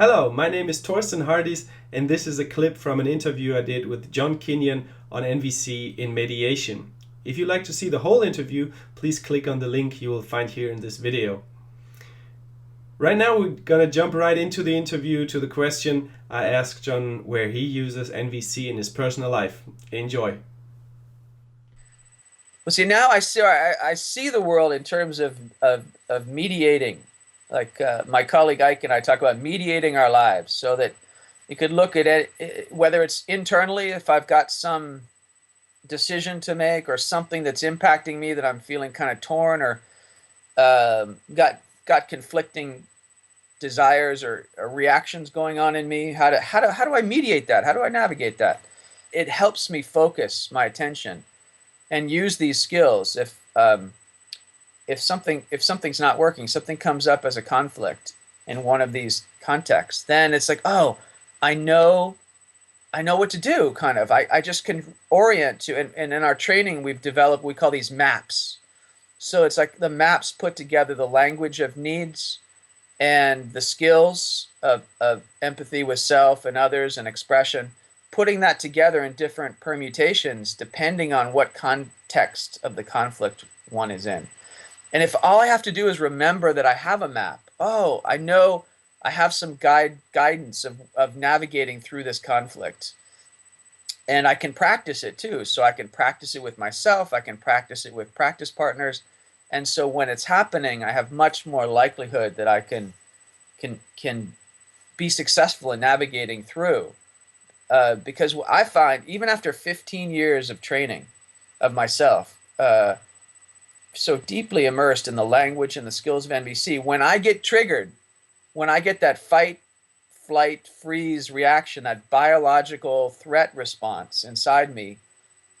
Hello, my name is Torsten Hardys, and this is a clip from an interview I did with John Kinyon on NVC in Mediation. If you'd like to see the whole interview, please click on the link you will find here in this video. Right now, we're gonna jump right into the interview to the question I asked John where he uses NVC in his personal life. Enjoy. Well, see, now I see the world in terms of mediating. Like my colleague Ike and I talk about mediating our lives, so that you could look at it, whether it's internally, if I've got some decision to make or something that's impacting me that I'm feeling kind of torn or got conflicting desires or reactions going on in me. How do I mediate that? How do I navigate that? It helps me focus my attention and use these skills. If something's not working, something comes up as a conflict in one of these contexts, then it's like, oh, I know what to do, kind of. I just can orient to, and in our training we've developed, we call these maps. So it's like the maps put together the language of needs and the skills of empathy with self and others and expression, putting that together in different permutations depending on what context of the conflict one is in. And if all I have to do is remember that I have a map, oh, I know I have some guidance of navigating through this conflict. And I can practice it too. So I can practice it with myself, I can practice it with practice partners. And so when it's happening, I have much more likelihood that I can be successful in navigating through. Because I find, even after 15 years of training of myself, so deeply immersed in the language and the skills of NVC, when I get triggered, when I get that fight, flight, freeze reaction, that biological threat response inside me,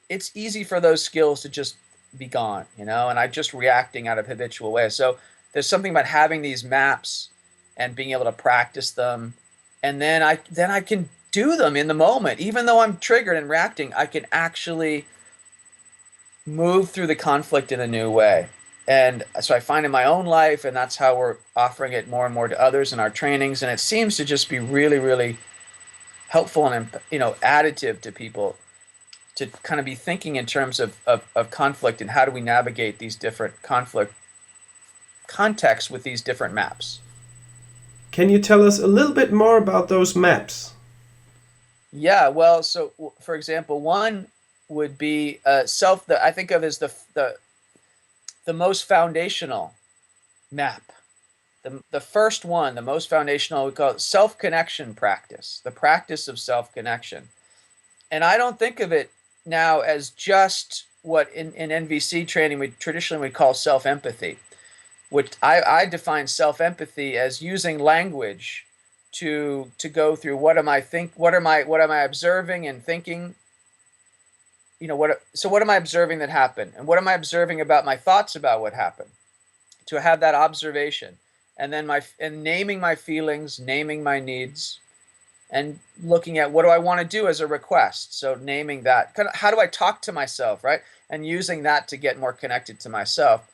it's easy for those skills to just be gone, and I'm just reacting out of habitual ways. So there's something about having these maps and being able to practice them, and then I can do them in the moment. Even though I'm triggered and reacting, I can actually move through the conflict in a new way. And so I find in my own life, and that's how we're offering it more and more to others in our trainings, and it seems to just be really, really helpful and additive to people to kind of be thinking in terms of conflict and how do we navigate these different conflict contexts with these different maps. Can you tell us a little bit more about those maps? Yeah, well, so for example, one would be self, that I think of as the most foundational map. The first one, the most foundational, we call it self-connection practice, the practice of self-connection. And I don't think of it now as just what in NVC training we traditionally would call self-empathy, which I define self-empathy as using language to go through what am I observing and thinking. So what am I observing that happened? And what am I observing about my thoughts about what happened? To have that observation. And then naming my feelings, naming my needs, and looking at what do I want to do as a request. So naming that. Kind of how do I talk to myself, right? And using that to get more connected to myself.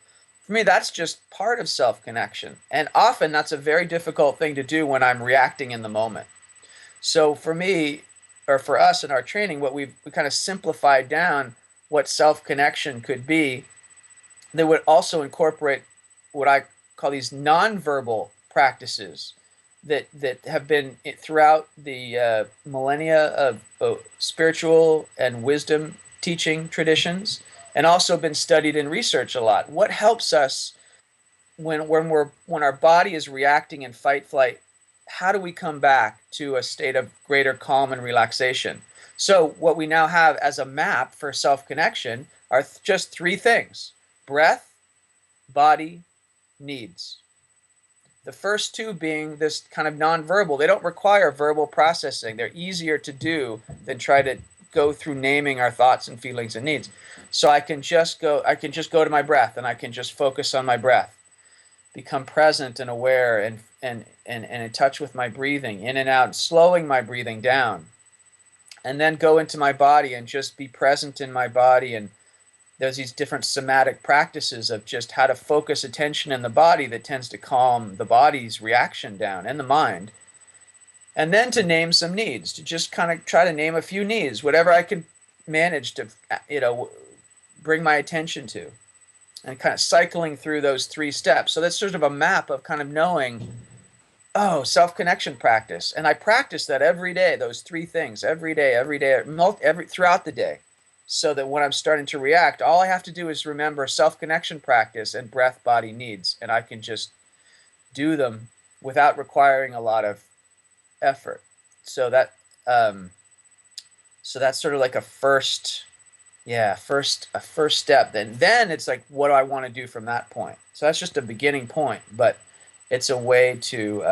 For me, that's just part of self-connection. And often that's a very difficult thing to do when I'm reacting in the moment. So for me, or for us in our training, what we kind of simplified down what self-connection could be, that would also incorporate what I call these nonverbal practices that have been throughout the millennia of spiritual and wisdom teaching traditions, and also been studied in research a lot. What helps us when our body is reacting in fight flight? How do we come back to a state of greater calm and relaxation? So what we now have as a map for self-connection are just three things: breath, body, needs. The first two being this kind of nonverbal. They don't require verbal processing. They're easier to do than try to go through naming our thoughts and feelings and needs. So I can just go to my breath, and I can just focus on my breath, become present and aware and in touch with my breathing in and out, slowing my breathing down, and then go into my body and just be present in my body. And there's these different somatic practices of just how to focus attention in the body that tends to calm the body's reaction down and the mind. And then to name some needs, to just kind of try to name a few needs, whatever I can manage to, bring my attention to, and kind of cycling through those 3 steps. So that's sort of a map of kind of knowing, oh, self-connection practice. And I practice that every day, those 3 things, every day, throughout the day. So that when I'm starting to react, all I have to do is remember self-connection practice and breath, body, needs. And I can just do them without requiring a lot of effort. So that that's sort of like a first step. Then it's like, what do I want to do from that point? So that's just a beginning point, but it's a way to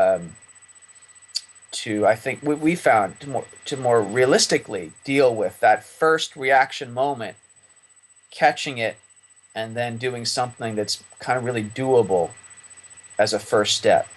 I think we found to more realistically deal with that first reaction moment, catching it, and then doing something that's kind of really doable as a first step.